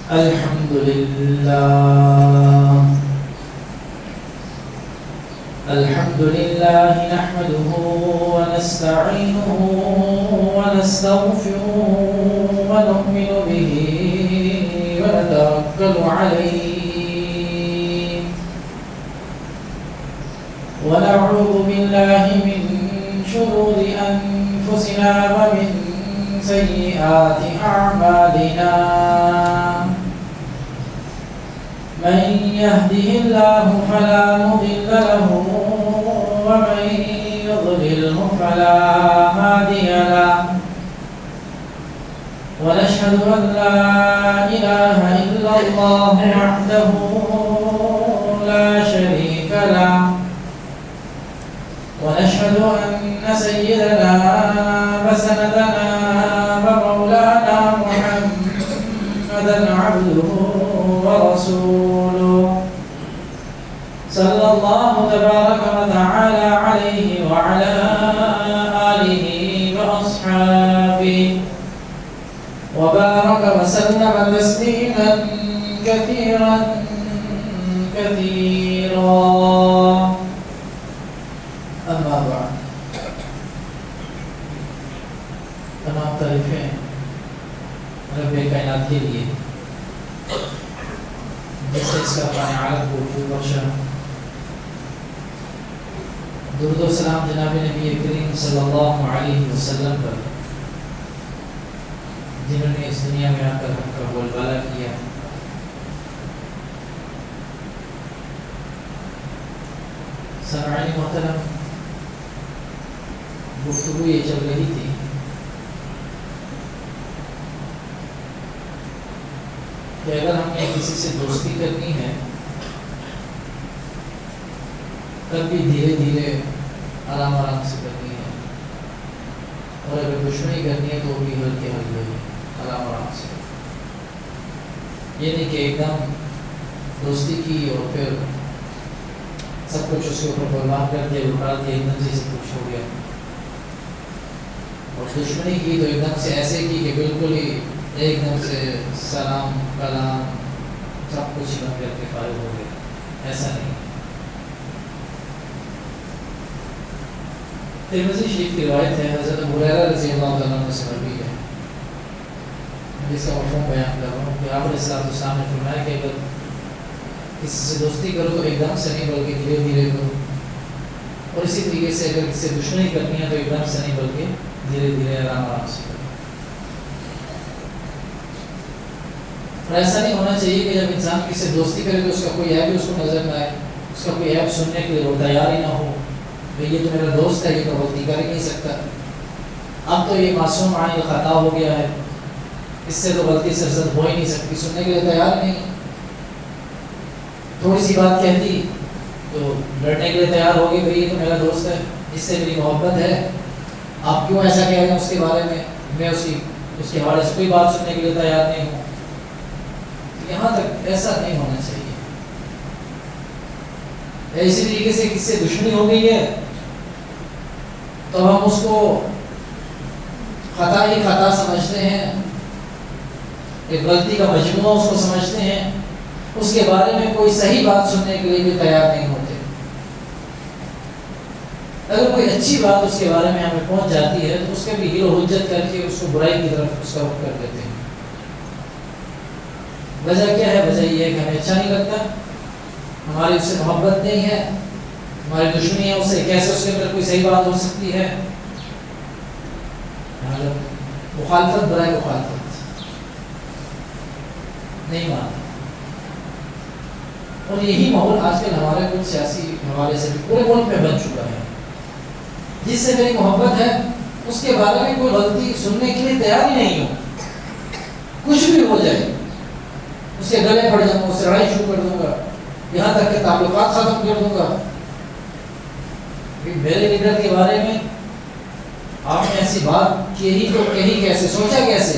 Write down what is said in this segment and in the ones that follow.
الحمد لله الحمد لله نحمده ونستعينه ونستغفره ونؤمن به ونتوكل عليه ونعوذ بالله من شرور أنفسنا ومن سيئات أعمالنا من يهده الله فلا مضل له ومن يضلله فلا هادي له ونشهد أن لا إله إلا الله وحده لا شريك له ونشهد أن سيدنا وسندنا ومولانا محمدا عبده ورسوله صلى الله تبارك وتعالى عليه وعلى آله وأصحابه وبارك وسلم تسليما كثيرا أما بعد تمام تعریفیں رب کائنات کے لیے جس سے اس کا پانے عالم کو وجود بخشا. درود و سلام جناب نبی کریم صلی اللہ علیہ وسلم پر جنہوں نے اس دنیا میں آ کر حق کا بول بالا کیا. سامعین محترم، گفتگو یہ چل رہی تھی کہ اگر ہم نے کسی سے دوستی کرنی ہے تب بھی دھیرے دھیرے آرام آرام سے کرنی ہے، اور اگر دشمنی کرنی ہے تو بھی ہلکے ہلکے آرام آرام سے. یہ نہیں کہ ایک دم دوستی کی اور پھر سب کچھ اس کے اوپر قربان کر دیا، لٹا دیا، ایک دم سے سب کچھ ہو گیا. اور دشمنی کی تو ایک دم سے ایسے کی کہ بالکل ہی ایک دم سے سلام کلام سب کچھ بند کر کے فارغ ہو گئے. ایسا نہیں. ترمذی شریف کی روایت ہے، حضرت ابو ہریرہ رضی اللہ تعالیٰ عنہ سے مروی ہے، جس کا مفہوم بیان کر رہا ہوں کہ آپ علیہ السلام نے فرمایا کہ اگر کسی سے دوستی کرو تو ایک دم سے نہیں بلکہ دھیرے دھیرے کرو، اور اسی طریقے سے اگر کسی سے دشمنی کرنی ہے تو ایک دم سے نہیں بلکہ دھیرے دھیرے آرام آرام سے کرو. اور ایسا نہیں ہونا چاہیے کہ جب انسان کسی سے دوستی کرے تو اس کا کوئی عیب اس کو نظر نہ آئے، اس کا کوئی عیب سننے کے لیے وہ تیار ہی نہ ہو. یہ تو میرا دوست ہے، یہ تو غلطی کر ہی نہیں سکتا، اب تو یہ معصوم عین خطا ہو گیا ہے، اس سے تو غلطی سرزد ہو ہی نہیں سکتی. سننے کے لیے تیار نہیں. تھوڑی سی بات کہتی تو لڑنے کے لیے تیار ہوگی، بھائی یہ تو میرا دوست ہے، اس سے میری محبت ہے، آپ کیوں ایسا کہہ رہے ہیں اس کے بارے میں اس کے حوالے سے کوئی بات سننے کے لیے تیار نہیں ہوں. یہاں تک ایسا نہیں ہونا چاہیے. اسی طریقے سے کس سے دشمنی ہو گئی ہے تو ہم اس کو خطا ہی خطا سمجھتے ہیں، ایک غلطی کا مجموعہ اس کو سمجھتے ہیں، اس کے بارے میں کوئی صحیح بات سننے کے لیے بھی تیار نہیں ہوتے. اگر کوئی اچھی بات اس کے بارے میں ہمیں پہنچ جاتی ہے تو اس کے بھی ہیرو حجت کر کے اس کو برائی کی طرف اس کا رخ کر دیتے ہیں. وجہ کیا ہے؟ وجہ یہ ہے کہ ہمیں اچھا نہیں لگتا، ہماری اس سے محبت نہیں ہے، ہماری دشمنی ہے اس سے، کیسے اس کے اندر کوئی صحیح بات ہو سکتی ہے. مخالفت برائے مخالفت نہیں مانتے. اور یہی ماحول آج کل ہمارے کچھ سیاسی حوالے سے بھی پورے ملک میں بن چکا ہے. جس سے میری محبت ہے اس کے بارے میں کوئی غلطی سننے کے لیے تیار ہی نہیں ہو. کچھ بھی ہو جائے اس کے گلے پڑ جاؤں گا، اس سے لڑائی شروع کر دوں گا، یہاں تک کہ تعلقات ختم کر دوں گا. میرے لیڈر کے بارے میں آپ نے ایسی بات کہی تو کہی کیسے، سوچا کیسے،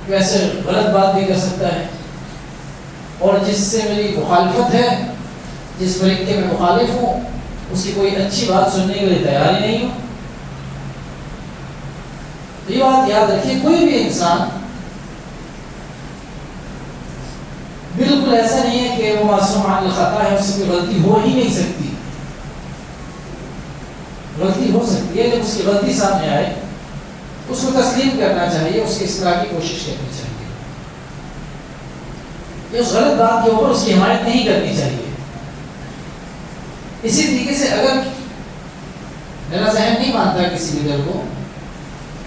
ویسے غلط بات بھی کر سکتا ہے. اور جس سے میری مخالفت ہے، جس فریق کے میں مخالف ہوں، اس کی کوئی اچھی بات سننے کے لیے تیار ہی نہیں ہوں. تو یہ بات یاد رکھیے، کوئی بھی انسان بالکل ایسا نہیں ہے کہ وہ معصوم عن الخطا ہے، اس سے کوئی غلطی ہو ہی نہیں سکتی. غلطی ہو سکتی ہے، جب اس کی غلطی سامنے آئے اس کو تسلیم کرنا چاہیے، اس کی اصلاح کی کوشش کرنی چاہیے. یہ اس غلط بات کے اوپر اس کی حمایت نہیں کرنی چاہیے. اسی طریقے سے اگر میرا ذہن نہیں مانتا کسی لیڈر کو،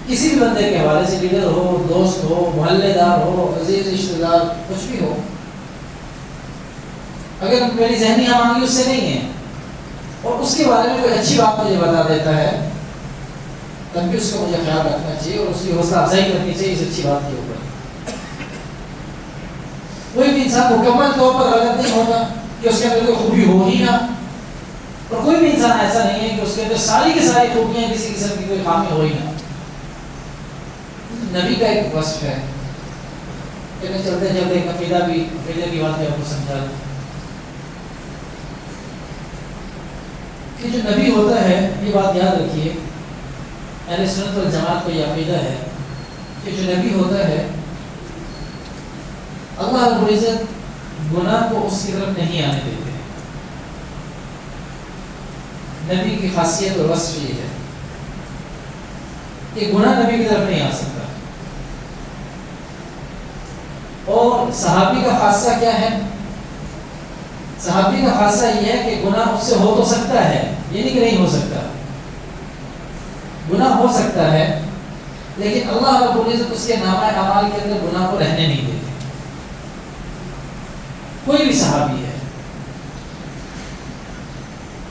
کسی بھی بندے کے حوالے سے، لیڈر ہو، دوست ہو، محلے دار ہو، عزیز رشتہ دار، کچھ بھی ہو، اگر میری ذہنی آمادگی اس سے نہیں ہے اور اس کے بارے میں کوئی اچھی بات مجھے بتا دیتا ہے، تب بھی اس کا مجھے خیال رکھنا چاہیے اور اس کی حوصلہ افزائی کرنی چاہیے اس اچھی بات کے اوپر. کوئی بھی انسان مکمل طور پر غلط نہیں ہوگا کہ اس کے اندر کوئی خوبی ہو ہی نہ، اور کوئی بھی انسان ایسا نہیں ہے کہ اس کے اندر ساری کی ساری خوبیاں کسی قسم کی کوئی خامی ہو ہی نہ. نبی کا ایک وصف ہے، چلتے چلتے ایک عقیدہ کی بات بھی آپ کو سمجھا دوں کہ جو نبی ہوتا ہے، یہ بات یاد رکھیے، اہل سنت والجماعت کو یہ عقیدہ ہے کہ جو نبی ہوتا ہے اللہ رب العزت گناہ کو اس کی طرف نہیں آنے دیتے. نبی کی خاصیت اور وصف یہ ہے کہ گناہ نبی کی طرف نہیں آ سکتا. اور صحابی کا خاصہ کیا ہے؟ صحابی کا خاصہ یہ ہے کہ گناہ اس سے ہو تو سکتا ہے، یہ نہیں کہ نہیں ہو سکتا، گناہ ہو سکتا ہے، لیکن اللہ رب العزت اس کے نامہ اعمال کے اندر گناہ کو رہنے نہیں دیتے. کوئی بھی صحابی ہے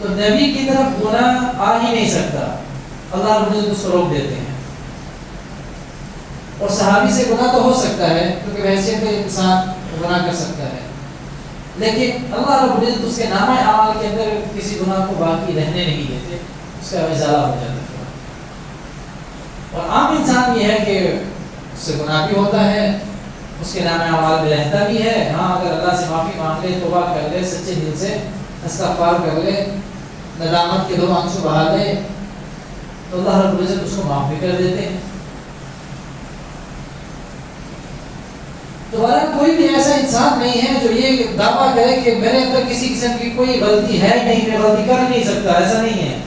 تو نبی کی طرف گناہ آ ہی نہیں سکتا، اللہ رب العزت اس کو روک دیتے ہیں. اور صحابی سے گناہ تو ہو سکتا ہے کیونکہ حیثیت انسان گناہ کر سکتا ہے، لیکن اللہ رب العزت اس کے نامہ اعمال کے اندر کسی گناہ کو باقی رہنے نہیں دیتے، اس کا ازالہ ہو جاتا ہے. اور عام انسان یہ ہے کہ اس سے گناہ بھی ہوتا ہے، اس کے نامہ اعمال میں رہتا بھی ہے. ہاں اگر اللہ سے معافی مانگ لے، توبہ کر لے، سچے دل سے استغفار کر لے، ندامت کے 2 آنسو بہا لے، تو اللہ رب العزت اس کو معاف بھی کر دیتے ہیں. دوبارہ کوئی بھی ایسا انسان نہیں ہے جو یہ دعویٰ کرے کہ میرے اندر کسی قسم کی کوئی غلطی ہے ہی نہیں، میں غلطی کر نہیں سکتا. ایسا نہیں ہے.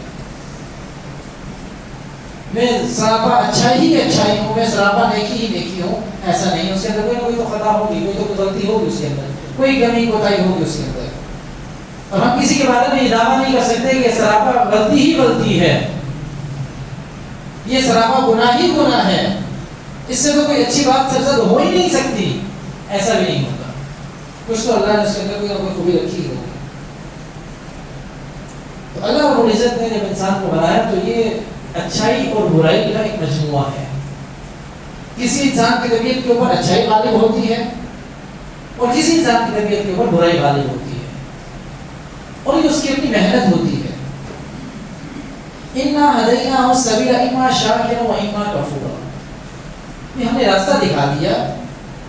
میں سراپا اچھائی ہوں، میں سراپا نیکی ہوں، ایسا نہیں. اس کے اندر کوئی نہ کوئی تو خطا ہوگی، کوئی تو کوئی غلطی ہوگی، اس کے اندر کوئی کمی کوتاہی ہوگی اس کے اندر. اور ہم کسی کے بارے میں یہ دعویٰ نہیں کر سکتے کہ سراپا غلطی ہے، یہ سراپا گناہ ہی گناہ ہے، اس سے تو کوئی اچھی بات سرزد ہو ہی نہیں سکتی. ایسا بھی نہیں ہوتا. کچھ تو اللہ نے اس کے اندر کوئی نہ کوئی خوبی رکھی ہوگی. تو اللہ رب العزت نے جب انسان کو بنایا تو یہ اچھائی اور برائی کا ایک مجموعہ ہے. کسی انسان کی طبیعت کے اوپر اچھائی غالب ہوتی ہے اور کسی انسان کی طبیعت کے اوپر برائی غالب ہوتی ہے، اور یہ اس کی اپنی محنت ہوتی ہے. اِنَّا هَدَيْنَاهُ السَّبِيلَ إِمَّا شَاكِرًا وَإِمَّا كَفُورًا. ہم نے راستہ دکھا دیا،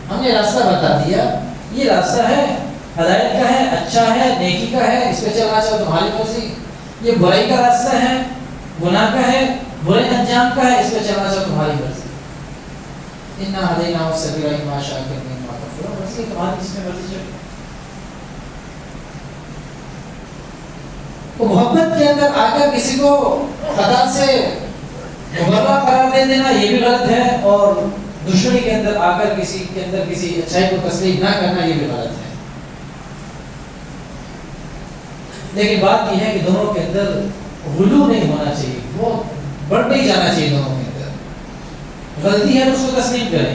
ہم نے راستہ بتا دیا، یہ راستہ ہے، ہدایت کا ہے، اچھا ہے، نیکی کا ہے، اس پہ چلنا چاہو تمہاری مرضی. یہ برائی کا راستہ ہے، گناہ کا ہے، برے انجام کا ہے، اس پہ چلنا چاہو تمہاری مرضی. اِنَّا هَدَيْنَاهُ السَّبِيلَ إِمَّا شَاكِرًا وَإِمَّا كَفُورًا. مرضی تمہاری جس میں مرضی چلے. تو محبت کے اندر آ کر کسی کو خطا سے مبرہ قرار دے دینا یہ بھی غلط ہے، اور دشمنی کے اندر آ کر کسی کے اندر کسی اچھائی کو تسلیم نہ کرنا یہ بھی غلط ہے. لیکن بات یہ ہے کہ دونوں کے اندر غلو نہیں ہونا چاہیے، وہ بڑھ نہیں جانا چاہیے. دونوں کے اندر غلطی ہے تو اس کو تسلیم کریں،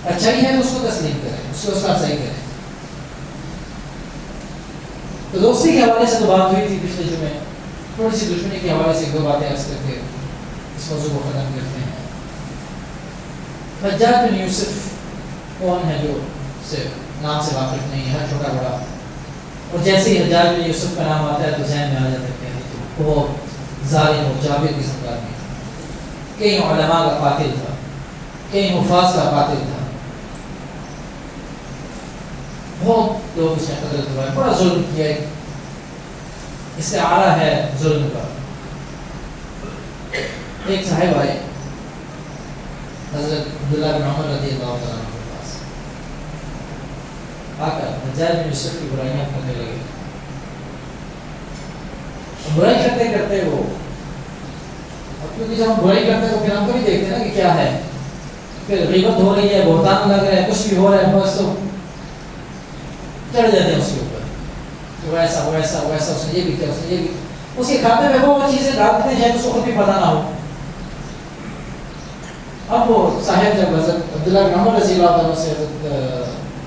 اچھائی ہے تو اس کو تسلیم کریں، اس کو صحیح کریں. تو دوستی کے حوالے سے تو بات ہوئی تھی پچھلے جمعے، تھوڑی سی دشمنی کے حوالے سے 2 باتیں عرض کر کے اس موضوع کو ختم کرتے ہیں. حجاج بن یوسف کون ہے جو سے نام سے واقف نہیں ہے، چھوٹا بڑا، اور جیسے ہی حجاج بن یوسف کا نام آتا ہے تو ذہن میں آ جاتا ہے کہ وہ ظالم اور جابر قسم کا آدمی تھا، کئی علماء کا قاتل تھا، کئی حفاظ کا قاتل تھا، بہت لوگ اس نے قتل کروایا، بڑا ظلم کیا. اس سے آڑا ہے ظلم کا. ایک صاحب آئے حضرت عبداللہ بن عمر رضی اللہ تعالیٰ عنہ کے پاس. آ کر حجاج بن یوسف کی برائیاں کرنے لگے. برائی کرتے کرتے وہ، کیونکہ جب ہم برائی کرتے ہیں تو پھر ہم کو نہیں دیکھتے نا کہ کیا ہے، پھر غیبت ہو رہی ہے، بہتان لگ رہا ہے، کچھ بھی ہو رہا ہے، بس تو چڑھ جاتے ہیں اس کے اوپر، وہ ایسا وہ ایسا وہ ایسا، اس نے یہ بھی کیا، اس نے یہ بھی، اس کے کھاتے میں وہ چیزیں ڈالتے ہیں شاید اس کو خود بھی پتہ نہ ہو. اب وہ صاحب جب حضرت عبداللہ بن عمر رضی اللہ عنہ سے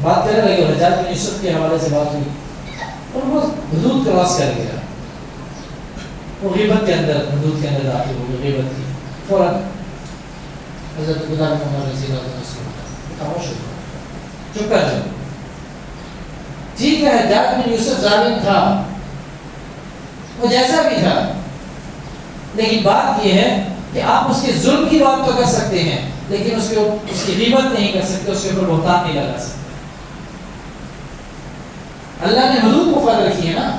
بات کرنے لگے، حجاج بن یوسف کے حوالے سے بات ہوئی اور وہ حدود کراس کر گیا، وہ غیبت کے اندر، حدود کے اندر داخل ہو گئی، غیبت کی. فوراً حضرت عبداللہ بن عمر رضی اللہ عنہ سے خاموش ہو گیا، چپ کر جاؤ. ٹھیک ہے حجاج بن یوسف ظالم تھا، وہ جیسا بھی تھا، لیکن بات یہ ہے کہ آپ اس کے ظلم کی بات تو کر سکتے ہیں لیکن اس کی غیبت نہیں کر سکتے، اس کے اوپر بہتان نہیں لگا سکتے. اللہ نے حدود مقرر رکھی ہے نا،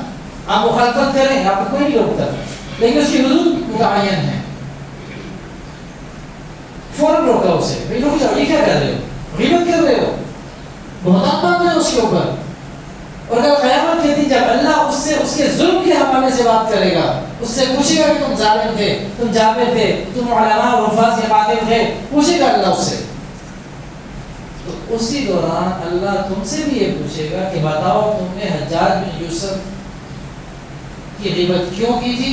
آپ مخالفت کریں، آپ کو کوئی نہیں روکتا، لیکن اس کی حدود متعین ہے. فوراً روکا اسے، بھائی رک جاؤ، یہ کیا کر رہے ہو، غیبت کر رہے ہو، بہتان باندھ رہے ہو اس کے اوپر. اور اگر قیامت کے دن جب اللہ اس سے اس کے ظلم کے حوالے سے بات کرے گا، اس سے پوچھے گا کہ تم ظالم تھے، تم جابر تھے، تم علماء اور حفاظ کے قاتل تھے، پوچھے گا اللہ اس سے. تو اسی دوران اللہ تم سے بھی یہ پوچھے گا کہ بتاؤ تم نے حجاج بن یوسف کی غیبت کیوں کی تھی،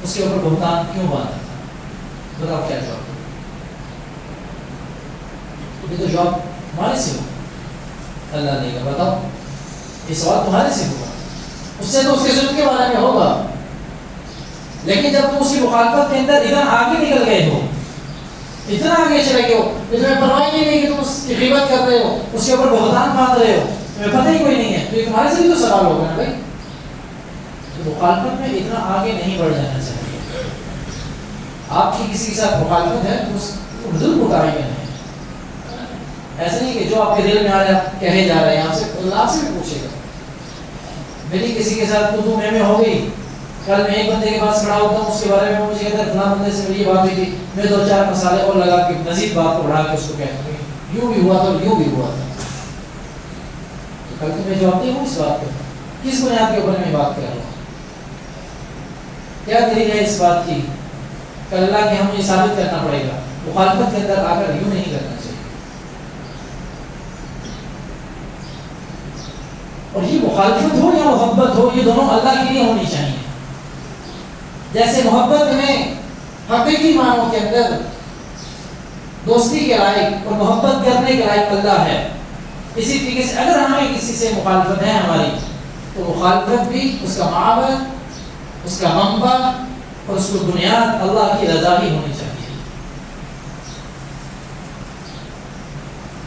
اس کے اوپر بہتان کیوں باندھا تھا، بتاؤ کیا جواب. یہ تو جواب ہمارے سے ہو، اللہ نے کہا بتاؤ یہ سوال تمہارے سے ہوگا، اس سے تو اس کے ظلم کے بارے میں ہوگا، لیکن جب تم اس کی مخالفت کے اندر اتنا آگے نکل گئے ہو، اتنا آگے چلے گئے ہو، تمہیں پرواہ نہیں ہے کہ تم اس کی غیبت کر رہے ہو، اس کے اوپر بہتان باندھ رہے ہو، تمہیں پتہ ہی کوئی نہیں ہے، تو یہ تمہارے سے بھی تو سوال ہوگا نا بھائی. تو مخالفت میں اتنا آگے نہیں بڑھ جانا چاہیے. آپ کی کسی کے ساتھ مخالفت ہے تو اس حدود متعین ہے، ایسا نہیں کہ جو آپ کے دل میں آ رہا ہے آپ کہے جا رہے ہیں. آپ سے اللہ آپ سے بھی پوچھے گا. میری کسی کے ساتھ تو میں ہو گئی، کل میں ایک بندے کے پاس کھڑا ہوتا ہوں، اس کے بارے میں مجھے کہتا ہے فلاں بندے سے میری یہ بات ہوئی تھی، میں 2-4 مسالے اور لگا کے مزید بات کو بڑھا کے اس کو کہتا ہوں یوں بھی ہوا تھا یوں بھی ہوا تھا. تو کل تمہیں جواب دے اس بات کو، کس بنیاد کے اوپر میں بات کر رہا ہوں، کیا دلیل ہے اس بات کی. کل اللہ کے ہم یہ ثابت کرنا پڑے گا. مخالفت کے اندر آ کر یوں نہیں کرنا چاہیے. اور یہ مخالفت ہو یا محبت ہو، یہ دونوں اللہ کے لیے ہونی چاہیے. جیسے محبت میں حقیقی معنوں کے اندر دوستی کے لائق اور محبت کرنے کے لائق اللہ ہے، اسی طریقے سے اگر ہمیں کسی سے مخالفت ہے ہماری، تو مخالفت بھی اس کا معاون، اس کا منبع اور اس کو بنیاد اللہ کی رضا ہی ہونی چاہیے.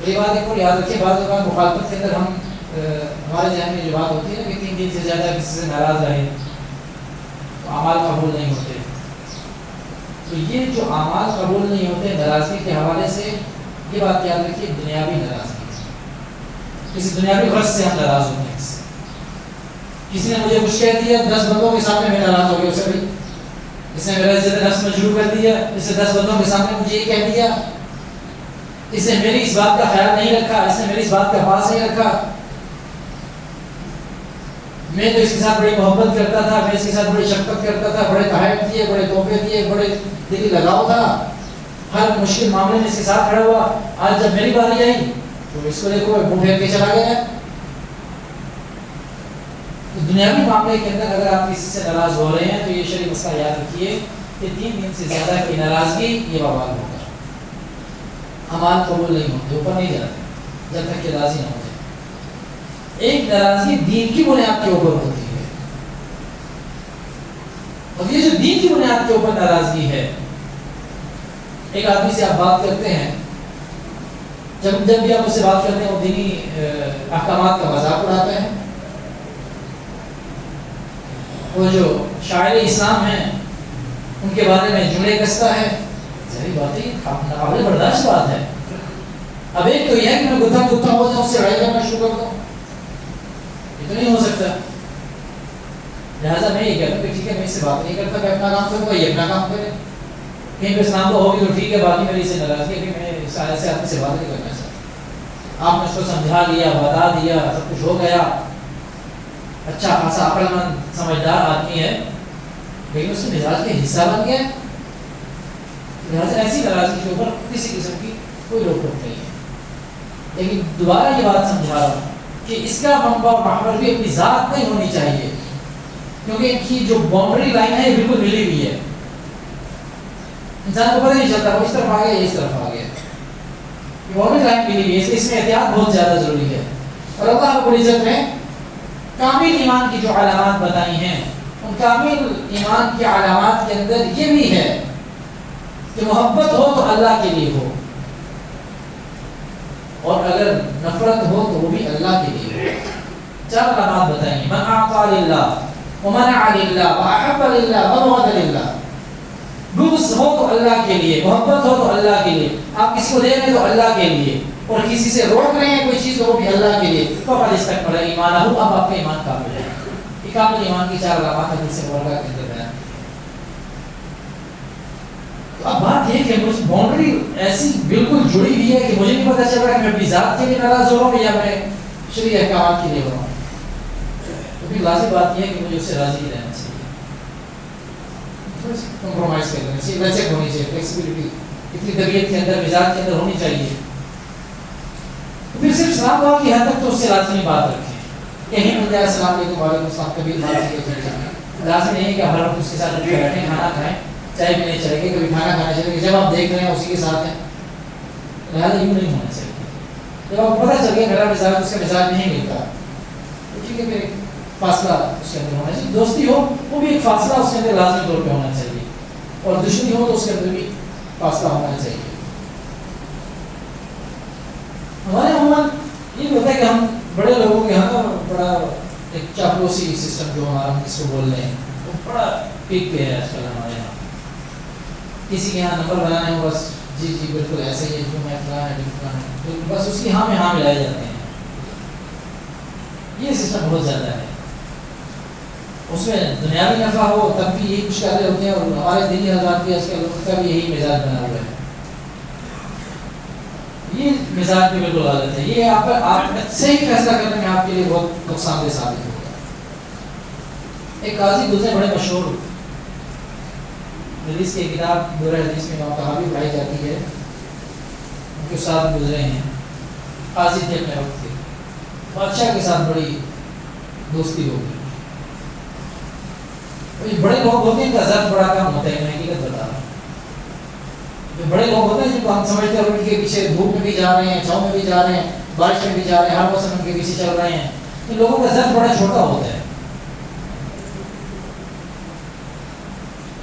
یہ بات ایک اور یاد رکھیے، بعض اوقات مخالفت کے اندر ہم ہمارے ذہن میں جو بات ہوتی ہے نا کہ 3 دن سے زیادہ کسی سے ناراض رہے تو اعمال قبول نہیں ہوتے. تو یہ جو اعمال قبول نہیں ہوتے ناراضگی کے حوالے سے، یہ بات یاد رکھیے دنیاوی ناراضگی، کسی دنیاوی غرض سے ہم ناراض ہوتے ہیں. کسی نے مجھے کچھ کہہ دیا، 10 بندوں کے سامنے میں ناراض ہو گیا اسے، بھائی اس نے میرا عزت نفس مجروح کر دیا، اس نے 10 بندوں کے سامنے مجھے یہ کہہ دیا، اس نے میری اس بات کا خیال نہیں رکھا، اس نے میری اس بات کا پاس نہیں رکھا. میں تو اس کے ساتھ بڑی محبت کرتا تھا، میں اس کے ساتھ بڑی شفقت کرتا تھا، بڑے تحائف دیے، بڑے تحفے دیے، بڑے دلی لگاؤ تھا، ہر مشکل معاملے میں اس کے ساتھ کھڑا ہوا. آج جب میری باری آئی تو اس کو دیکھو منہ پھیر کے چلا گیا. تو دنیاوی معاملے کے اندر اگر آپ کسی سے ناراض ہو رہے ہیں تو یہ شرعی مسئلہ یاد رکھیے کہ 3 دن سے زیادہ کی ناراضگی یہ وبال ہوگا. اعمال قبول نہیں ہوتے، اوپر نہیں جاتے جب تک کہ راضی نہ ہو جائے. ایک ناراضگی دین کی بنیاد کے اوپر ہوتی ہے، اور یہ جو دین کی بنیاد کے اوپر ناراضگی ہے، ایک آدمی سے آپ بات کرتے ہیں، جب بھی آپ اس سے بات کرتے ہیں وہ دینی احکامات کا مذاق اڑاتے ہیں. وہ جو شاعر اسلام ہیں ان کے بارے میں جملے کستا ہے. ظاہری بات ہے قابل برداشت بات ہے. اب ایک تو یہ ہے کہ میں گتھا گتھا ہو جاؤں، اس سے لڑائی کرنا شروع کر دوں، یہ تو نہیں ہو سکتا. لہٰذا میں یہ کہتا ہوں کہ ٹھیک ہے میں اس سے بات نہیں کرتا، میں اپنا کام کروں گا، یہ اپنا کام کرے. کہیں پہ اسلام تو ہوگی تو ٹھیک ہے، باقی میری سے ناراضگی ہے کہ میں ایسے آدمی سے بات نہیں کرنا چاہتا. آپ نے اس کو سمجھا دیا، بتا دیا، سب کچھ ہو گیا، اچھا خاصا عقل مند سمجھدار آدمی ہے، لیکن اس کے مزاج کا حصہ بن گیا، لہٰذا ایسی ناراضگی کے اوپر کسی قسم کی کوئی روک ٹوک نہیں ہے۔ لیکن دوبارہ یہ بات سمجھا رہا ہوں کہ اس کا منبع اور محور بھی اپنی ذات نہیں ہونی چاہیے، کیونکہ ان کی جو باؤنڈری لائن ہے یہ بالکل ملی ہوئی ہے، انسان کو پتہ نہیں چلتا وہ اس طرف آ گیا یا اس طرف آ گیا، یہ باؤنڈری لائن ملی ہوئی ہے، اس میں احتیاط بہت زیادہ ضروری ہے۔ اور اللہ رب العزت نے کامل ایمان کی جو علامات بتائی ہیں، ان کامل ایمان کی علامات کے اندر یہ بھی ہے کہ محبت ہو تو اللہ کے لیے ہو، اور اگر نفرت ہو تو وہ بھی اللہ کے لیے ہو۔ چار علامات بتائیں: من اعطى للہ ومنع للہ واحب للہ وبغض للہ۔ بغض ہو تو اللہ کے لیے، محبت ہو تو اللہ کے لیے، آپ کسی کو دے رہے ہیں تو اللہ کے لیے، اور کسی سے روک رہے ہیں کوئی چیز تو وہ بھی اللہ کے لیے، فقد استکمل ایمانہ، اب آپ کا ایمان کامل ہے۔ یہ کامل ایمان کی چار علامات حدیث مبارکہ کے اندر بیان۔ تو اب بات یہ کہ مجھے باؤنڈری ایسی بالکل جڑی ہوئی ہے کہ مجھے نہیں پتہ چل رہا کہ میں اپنی ذات کے لیے ناراض ہو رہا ہوں یا میں شرعی احکامات کے لیے ہو رہا ہوں، تو پھر لازم بات یہ ہے کہ مجھے اس سے راضی رہنا چاہیے، کمپرومائز کر لینا چاہیے، لچک ہونی چاہیے، فلیکسیبلٹی اتنی طبیعت کے اندر، مزاج کے اندر ہونی چاہیے۔ تو پھر صرف سلام دعا کی حد تک تو اس سے لازمی بات رکھیں، کہیں مل جائے السلام علیکم وعلیکم السلام، کبھی بات نہیں، لازم نہیں ہے کہ ہر وقت اس کے ساتھ بیٹھیں کھانا کھائیں، چائے پینے چلے گئے، کبھی کھانا کھانے چلے گئے، جب آپ دیکھ رہے ہیں اسی کے ساتھ ہیں، لہٰذا یوں نہیں ہونا چاہیے۔ جب آپ کو پتہ چل گیا میرا مزاج اس کا مزاج نہیں ملتا تو ٹھیک ہے، پھر فاصلہ اس کے اندر ہونا چاہیے، دوستی ہو وہ بھی ایک فاصلہ اس کے اندر لازمی طور پہ ہونا چاہیے، اور دشمنی ہو تو اس کے اندر بھی فاصلہ ہونا چاہیے۔ ہمارے عموماً یہ بھی ہوتا ہے کہ ہم بڑے لوگوں کے یہاں بڑا ایک چاپلوسی سسٹم جو ہمارا اس کو بول رہے ہیں وہ بڑا پیک پہ ہے آج کل ہمارے یہاں، کسی کے یہاں نمبر بنانے ہو بس جی جی بالکل ایسے ہی ہے، جو میں فلاں ہے فلاں ہے، بس اس کی ہاں میں ہاں ملائے جاتے ہیں، یہ سسٹم بہت زیادہ ہے، اس میں دنیاوی نفع ہو تب بھی یہی کچھ کر رہے ہوتے ہیں، اور ہمارے دینی حضرات بھی آج کل ان کا بھی یہی مزاج بنا ہوا ہے، یہ مزاج بھی بالکل غلط ہے، یہ آپ صحیح فیصلہ کرنے میں آپ کے لیے بہت نقصان دہ ثابت ہوگا۔ ایک قاضی گزرے بڑے مشہور، حدیث کی کتاب دورہ حدیث میں امام طحاوی پڑھائی جاتی ہے، ان کے ساتھ گزرے ہیں، قاضی تھے اپنے وقت کے، بادشاہ کے ساتھ بڑی دوستی ہوگی، بڑے لوگ ہوتے ہیں ان کا ظرف بڑا کم ہوتا ہے، میں حقیقت بتا رہا ہوں، جو بڑے لوگ ہوتے ہیں جن کو ہم سمجھتے ہیں ان کے پیچھے دھوپ میں بھی جا رہے ہیں، چھاؤں میں بھی جا رہے ہیں، بارش میں بھی جا رہے ہیں، ہر موسم ان کے پیچھے چل رہے ہیں، ان لوگوں کا ظرف بڑا چھوٹا ہوتا ہے،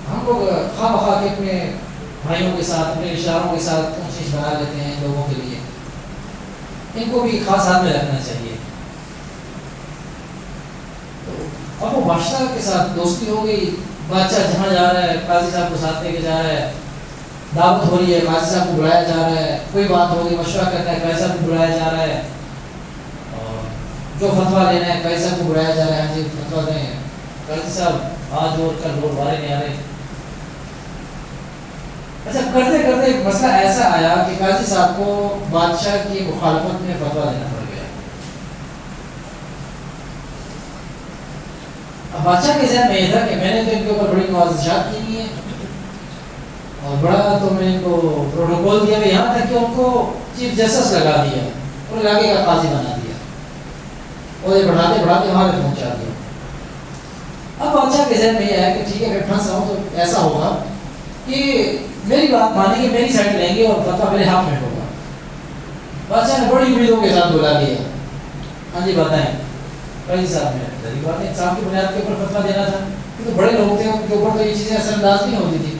ہم لوگ خواہ بخواہ کے اپنے بھائیوں کے ساتھ، اپنے رشتہ داروں کے ساتھ اونچ نیچ بنا لیتے ہیں لوگوں کے لیے، ان کو بھی خاص ہاتھ میں رکھنا چاہیے۔ اب وہ بادشاہ کے ساتھ دوستی ہو گئی، بادشاہ جہاں جا رہا ہے قاضی صاحب کو ساتھ لے کے جا رہا ہے، دعوت ہو رہی ہے قاضی صاحب کو بلایا جا رہا ہے، کوئی بات ہو رہی ہے مشورہ کرنا ہے قاضی صاحب کو بلایا جا رہا ہے، اور جو فتویٰ لینا ہے قاضی صاحب کو بلایا جا رہا ہے، ہاں جی فتویٰ دیں، قاضی صاحب آج اور کل اور بارے نہیں آ رہے۔ اچھا کرتے کرتے ایک مسئلہ ایسا آیا کہ قاضی صاحب کو بادشاہ کی مخالفت میں فتویٰ دینا پڑ گیا۔ اب بادشاہ کے ذہن میں یہ تھا کہ میں نے تو ان کے اوپر بڑی معاوضات کی ہیں اور بڑا تو میں ان کو پروٹوکول دیا، یہاں تک کہ ان کو چیف جسٹس لگا دیا اور علاقے کا قاضی بنا دیا، اور یہ بڑھاتے بڑھاتے وہاں تک پہنچا دیا۔ اب بادشاہ کے ذہن میں یہ ہے کہ ٹھیک ہے میں پھنسا ہوں تو ایسا ہوگا کہ میری بات مانیں گے، میری سائڈ لیں گے اور فتویٰ میرے ہاتھ میں ہوگا۔ بادشاہ نے بڑی امیدوں کے ساتھ بلا لیا، ہاں جی بتائیں قاضی صاحب نے ذریعہ بات انصاف کی بنیاد کے اوپر فتویٰ دینا تھا، کیونکہ بڑے لوگ تھے ان کے اوپر تو یہ چیزیں اثر انداز نہیں ہوتی تھی۔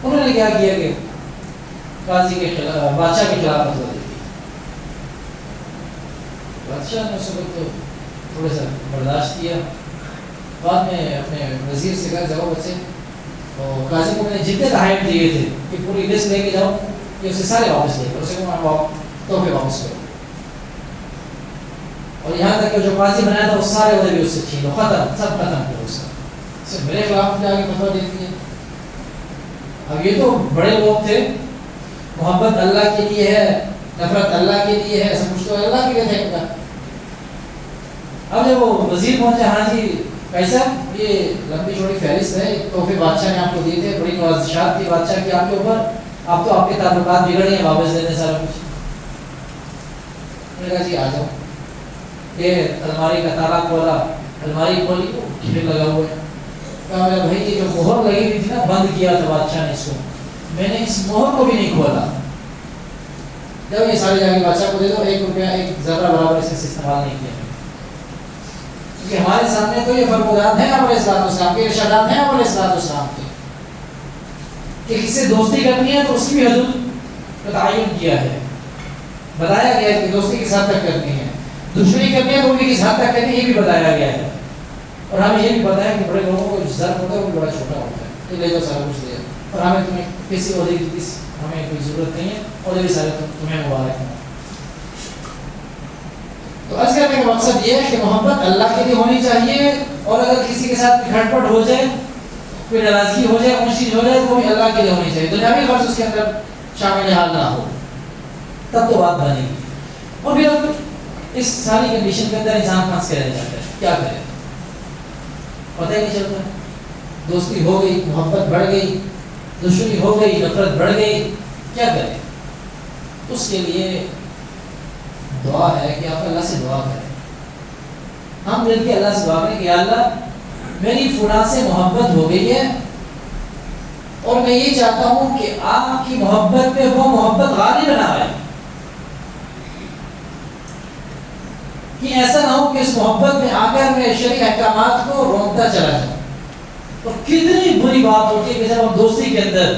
انہوں نے کیا کیا کہ قاضی کے خلاف، بادشاہ کے خلاف فتویٰ دے دی۔ بادشاہ نے اس وقت تو تھوڑا سا برداشت کیا، بعد میں اپنے وزیر سے کہا جاؤ بچے، اور قاضی کو میں نے جتنے تحائف دیے تھے کہ پوری لسٹ لے کے جاؤ کہ اسے سارے واپس لے کر، اسے تحفے واپس کرو، اور یہاں تک کہ جو قاضی بنایا تھا وہ سارے عہدے بھی اس سے چھینو، ختم، سب ختم کرو اس کا، صرف میرے خلاف جا کے فتویٰ دیتی ہے۔ اب یہ تو بڑے لوگ تھے، محبت اللہ کے لیے ہے، نفرت اللہ کے لیے ہے، ایسا کچھ تو اللہ کے لیے پھینک گا۔ اب جب وہ وزیر پہنچے، ہاں جی بھائی صاحب یہ لمبی چوڑی فہرست ہے، تحفے بادشاہ نے آپ کو دیے تھے، بڑی نوازشات تھی بادشاہ کی آپ کے اوپر، اب تو آپ کے تعلقات بگڑ گئے ہیں، واپس دے دیں سارا کچھ۔ میں نے کہا جی آ جاؤ، یہ الماری کا تالا کھولا، الماری کھولی تو کھیل لگا ہوا ہے۔ کہا میرا بھائی یہ جو مہر لگی ہوئی تھی نا، بند کیا تھا بادشاہ نے اس کو، میں نے اس مہر کو بھی نہیں کھولا۔ جب یہ سارے جا کے بادشاہ کو دے دو، 1 روپیہ 1 ذرہ برابر اس سے استعمال نہیں کیا، کیونکہ ہمارے سامنے تو یہ فرمودات ہیں علیہ السلام کے، ارشادات ہیں علیہ السلام کے کہ کس سے دوستی کرنی ہے تو اس کی بھی حدود کا تعین کیا ہے، بتایا گیا ہے کہ دوستی کس حد تک کرنی ہے، دشمنی کرنی ہے تو بھی کس حد تک کرنی ہے، یہ بھی بتایا گیا ہے۔ اور ہمیں یہ بھی پتا ہے کہ بڑے لوگوں کو ضرورت ہوتا ہے وہ بڑا چھوٹا ہوتا ہے، یہ لے جاؤ سارا کچھ دے، اور ہمیں تمہیں کسی عہدے کی ہمیں کوئی ضرورت نہیں ہے، اور یہ بھی سارے تمہیں مبارک ہیں۔ تو عرض کرنے کا مقصد یہ ہے کہ محبت اللہ کے لیے ہونی چاہیے، اور اگر کسی کے ساتھ کھٹ پٹ ہو جائے، کوئی ناراضگی ہو جائے، کوئی چیز ہو جائے تو بھی اللہ کے لیے ہونی چاہیے، دنیاوی غرض اس کے اندر شامل حال نہ ہو، تب تو بات بنے گی۔ اور پھر اس ساری کنڈیشن کے اندر انسان پھنس کے رہ جاتا ہے، کیا کرے پتہ ہی نہیں چلتا، دوستی ہو گئی، محبت بڑھ گئی، دشمنی ہو گئی، نفرت بڑھ گئی، کیا کرے؟ اس کے لیے دعا ہے کہ آپ اللہ سے دعا کریں، ہم مل کے اللہ سے دعا کریں کہ یا اللہ میری فلاں سے محبت ہو گئی ہے، اور میں یہ چاہتا ہوں کہ آپ کی محبت پہ وہ محبت غالب نہ آئے، کہ ایسا نہ ہو کہ اس محبت میں آ کر میں شرعی احکامات کو روکتا چلا جاؤں۔ اور کتنی بری بات ہوتی ہے کہ جب ہم دوستی کے اندر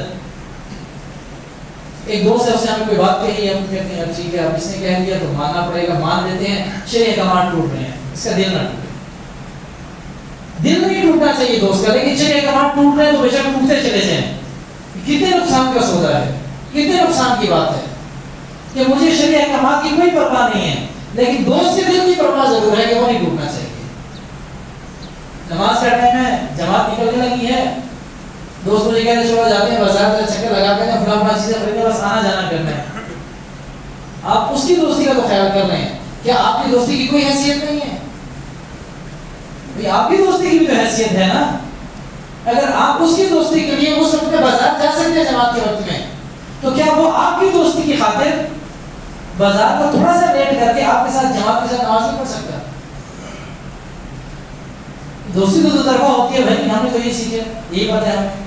ایک دوست ہے، اس نے ہمیں کوئی بات کہی ہے، ہم کہتے ہیں ٹھیک ہے اب اس نے کہہ دیا تو ماننا پڑے گا، مان لیتے ہیں، شرعی احکامات ٹوٹ رہے ہیں، اس کا دل نہ ٹوٹے، دل نہیں ٹوٹنا چاہیے دوست کا، لیکن شرعی احکامات ٹوٹ رہے ہیں تو بے شک ٹوٹتے چلے جائیں۔ کتنے نقصان کا سودا ہے، کتنے نقصان کی بات ہے کہ مجھے شرعی احکامات کی کوئی پرواہ نہیں ہے، لیکن دوست کے دل کی پرواہ ضرور ہے کہ وہ نہیں ٹوٹنا چاہیے۔ نماز کا ٹائم ہے، جماعت نکلنے لگی ہے، دوست مجھے کہتے ہیں چلو جاتے ہیں بازار میں چکر لگا کے فلاں فلاں چیزیں خریدنے، بس آنا جانا کرنا ہے۔ آپ اس کی دوستی کا تو خیال کر رہے ہیں، کیا آپ کی دوستی کی کوئی حیثیت نہیں ہے؟ بھئی آپ کی دوستی کی بھی تو حیثیت ہے نا، اگر آپ اس کی دوستی کے لیے اس وقت میں بازار جا سکتے ہیں جماعت کے وقت میں، تو کیا وہ آپ کی دوستی کی خاطر بازار کو تھوڑا سا لیٹ کر کے آپ کے ساتھ جماعت کے ساتھ نماز نہیں پڑھ سکتا؟ دوستی تو دو طرفہ ہوتی ہے بھائی، ہم نے تو یہ سیکھے، یہی پتہ ہے ہمیں،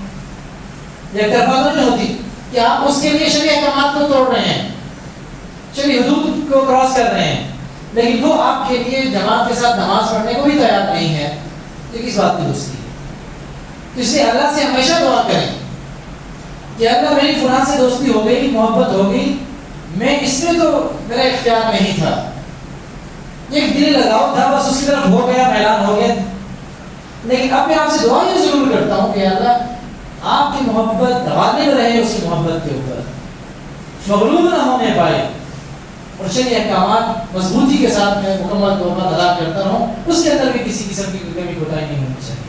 ایک طرفہ تو نہیں ہوتی کہ آپ اس کے لیے شرعی احکامات کو توڑ رہے ہیں، شرعی حدود کو کراس کر رہے ہیں، لیکن وہ آپ کے لیے جماعت کے ساتھ نماز پڑھنے کو بھی تیار نہیں ہے، یہ کس بات کی دوستی ہے؟ تو اس لیے اللہ سے ہمیشہ دعا کریں کہ اللہ میری فلاں سے دوستی ہو گئی، محبت ہو گئی، میں اس میں تو میرا اختیار نہیں تھا، ایک دل لگاؤ تھا، بس اس کی طرف ہو گیا، میلان ہو گیا، لیکن اب میں آپ سے دعا یہ ضرور کرتا ہوں کہ اللہ آپ کی محبت غالب رہے اس کی محبت کے اوپر، مغلوب نہ ہونے پائے، اور شرعی احکامات مضبوطی کے ساتھ میں مکمل طور پر ادا کرتا رہوں، اس کے اندر بھی کسی قسم کی کمی کوتاہی نہیں ہونی چاہیے۔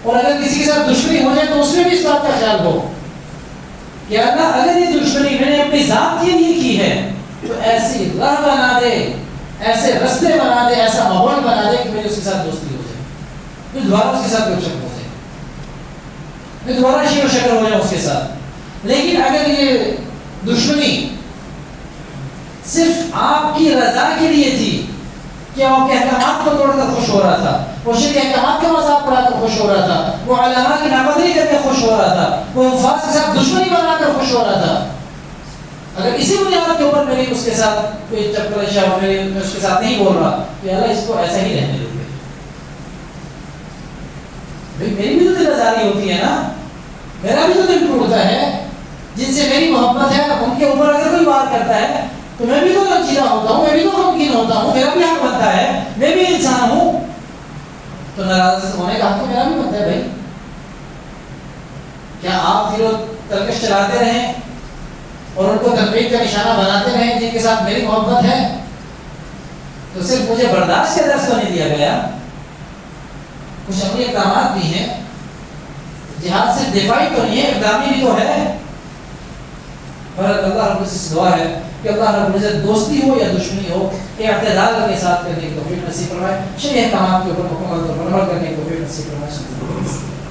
اور اگر کسی کے ساتھ دشمنی ہو جائے تو اس میں بھی اس بات کا خیال ہو کہ اللہ اگر یہ دشمنی میں نے اپنی ذات کے لیے کی ہے تو ایسی راہ بنا دے، ایسے رستے بنا دے، ایسا ماحول بنا دے کہ میری اس کے ساتھ دوستی ہو جائے، میں دوبارہ اس کے ساتھ گفتگو ہو جائے، میں دوبارہ شیر و شکر ہو جاؤں اس کے ساتھ۔ لیکن اگر یہ دشمنی صرف آپ کی رضا کے لیے تھی کہ وہ احکامات کو توڑ کر خوش ہو رہا تھا، وہ شرعی احکامات کا مذاق اڑا کر خوش ہو رہا تھا، وہ علماء کی ناقدری کر کے خوش ہو رہا تھا، وہ حفاظ کے ساتھ دشمنی بنا کر خوش ہو رہا تھا، اگر اسی بنیاد کے اوپر میری اس کے ساتھ کوئی چکر شاہ میں اس کے ساتھ نہیں بول رہا کہ اللہ اس کو ایسا ہی رہنے دو، بھائی میری بھی تو دل آزاری ہوتی ہے نا، میرا بھی تو دل ٹوٹتا ہے، جن سے میری محبت ہے ان کے اوپر اگر کوئی بات کرتا ہے تو میں بھی تو رنجیدہ ہوتا ہوں، میں بھی تو غمگین ہوتا ہوں، میرا بھی حق بنتا ہے، میں بھی انسان ہوں، تو ناراض ہونے کا حق تو میرا بھی بنتا ہے۔ بھائی کیا آپ پھر تلکش چلاتے رہیں اور ان کو تنقید کا نشانہ بناتے رہیں جن کے ساتھ میری محبت ہے؟ تو صرف مجھے برداشت کا درس تو نہیں دیا گیا، کچھ عملی اقدامات بھی ہیں، جہاد صرف دفاعی تو نہیں ہے، اقدامی بھی تو ہے۔ پر اللہ رب سے دعا ہے کہ اللہ رب العزت دوستی ہو یا دشمنی ہو اعتدال کے ساتھ کرنے کی توفیق نصیب فرمائے، شرعی احکامات کے اوپر مکمل طور پر عمل کرنے کی توفیق نصیب فرمائے۔